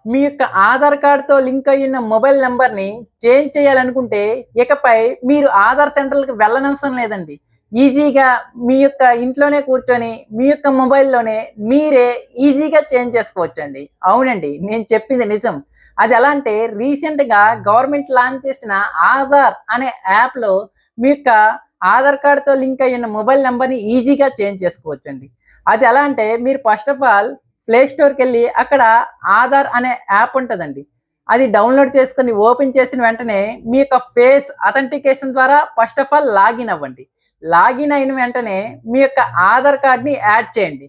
మీ యొక్క Aadhaar కార్డ్‌తో link అయ్యున్న mobile నంబర్‌ని change చేయాలనుకుంటే, ఇకపై మీరు ఆధార్ సెంటర్‌లకి వెళ్ళనవసరం లేదండి. ఈజీగా మీ యొక్క ఇంట్లోనే కూర్చొని, మీ యొక్క మొబైల్‌లోనే మీరే ఈజీగా చేంజ్ చేసుకోవచ్చండి. అవునండి. నేను చెప్పింది నిజం. అది ఎలా అంటే రీసెంట్‌గా గవర్నమెంట్ లాంచ్ చేసిన ఆధార్ అనే యాప్‌లో మీ యొక్క ఆధార్ కార్డ్‌తో లింక్ అయ్యున్న మొబైల్ నంబర్‌ని ఈజీగా చేంజ్ చేసుకోవచ్చండి. అది ఎలా అంటే మీరు ఫస్ట్ ఆఫ్ ఆల్ ప్లే స్టోర్‌కెళ్ళి అక్కడ ఆధార్ అనే యాప్ ఉంటదండి. అది డౌన్‌లోడ్ చేసుకొని ఓపెన్ చేసిన వెంటనే మీ యొక్క ఫేస్ అథెంటికేషన్ ద్వారా ఫస్ట్ ఆఫ్ ఆల్ లాగిన్ అవ్వండి. లాగిన్ అయిన వెంటనే మీ యొక్క ఆధార్ కార్డ్‌ని యాడ్ చేయండి.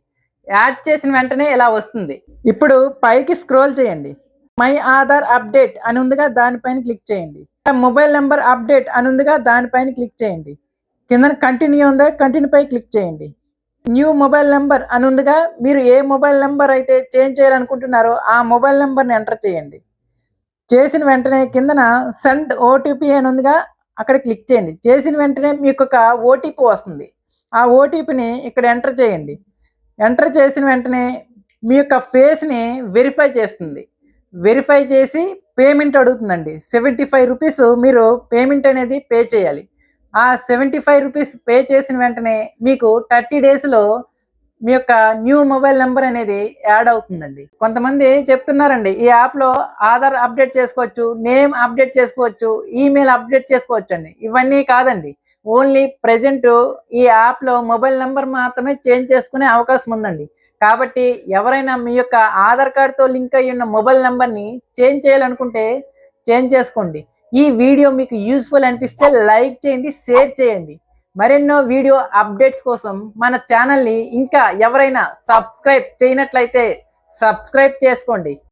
యాడ్ చేసిన వెంటనే ఇలా వస్తుంది. ఇప్పుడు పైకి స్క్రోల్ చేయండి. మై ఆధార్ అప్డేట్ అని ఉందిగా దానిపైన క్లిక్ చేయండి. మొబైల్ నంబర్ అప్డేట్ అని ఉందిగా దానిపైన క్లిక్ చేయండి. కిందన కంటిన్యూ ఉందా కంటిన్యూ పై క్లిక్ చేయండి. న్యూ మొబైల్ నంబర్ అని ఉందిగా మీరు ఏ మొబైల్ నంబర్ అయితే చేంజ్ చేయాలనుకుంటున్నారో ఆ మొబైల్ నంబర్‌ని ఎంటర్ చేయండి. చేసిన వెంటనే కిందన సెండ్ ఓటీపీ అని ఉందిగా అక్కడ క్లిక్ చేయండి. చేసిన వెంటనే మీకొక ఓటీపీ వస్తుంది. ఆ ఓటీపీని ఇక్కడ ఎంటర్ చేయండి. ఎంటర్ చేసిన వెంటనే మీ యొక్క ఫేస్‌ని వెరిఫై చేస్తుంది. వెరిఫై చేసి పేమెంట్ అడుగుతుందండి. రూ. 75 మీరు పేమెంట్ అనేది పే చేయాలి. ఆ రూ. 75 పే చేసిన వెంటనే మీకు 30 డేస్‌లో మీ యొక్క న్యూ మొబైల్ నంబర్ అనేది యాడ్ అవుతుందండి. కొంతమంది చెప్తున్నారండి ఈ యాప్‌లో ఆధార్ అప్డేట్ చేసుకోవచ్చు, నేమ్ అప్డేట్ చేసుకోవచ్చు, ఈమెయిల్ అప్డేట్ చేసుకోవచ్చండి. ఇవన్నీ కాదండి. ఓన్లీ ప్రెజెంట్ ఈ యాప్‌లో మొబైల్ నంబర్ మాత్రమే చేంజ్ చేసుకునే అవకాశం ఉందండి. కాబట్టి ఎవరైనా మీ యొక్క ఆధార్ కార్డ్‌తో లింక్ అయ్యున్న మొబైల్ నంబర్‌ని చేంజ్ చేయాలనుకుంటే చేంజ్ చేసుకోండి. ఈ వీడియో మీకు యూజ్‌ఫుల్ అనిపిస్తే లైక్ చేయండి, షేర్ చేయండి. మరెన్నో వీడియో అప్డేట్స్ కోసం మన ఛానల్‌ని ఇంకా ఎవరైనా సబ్స్క్రైబ్ చేయనట్లయితే సబ్స్క్రైబ్ చేసుకోండి.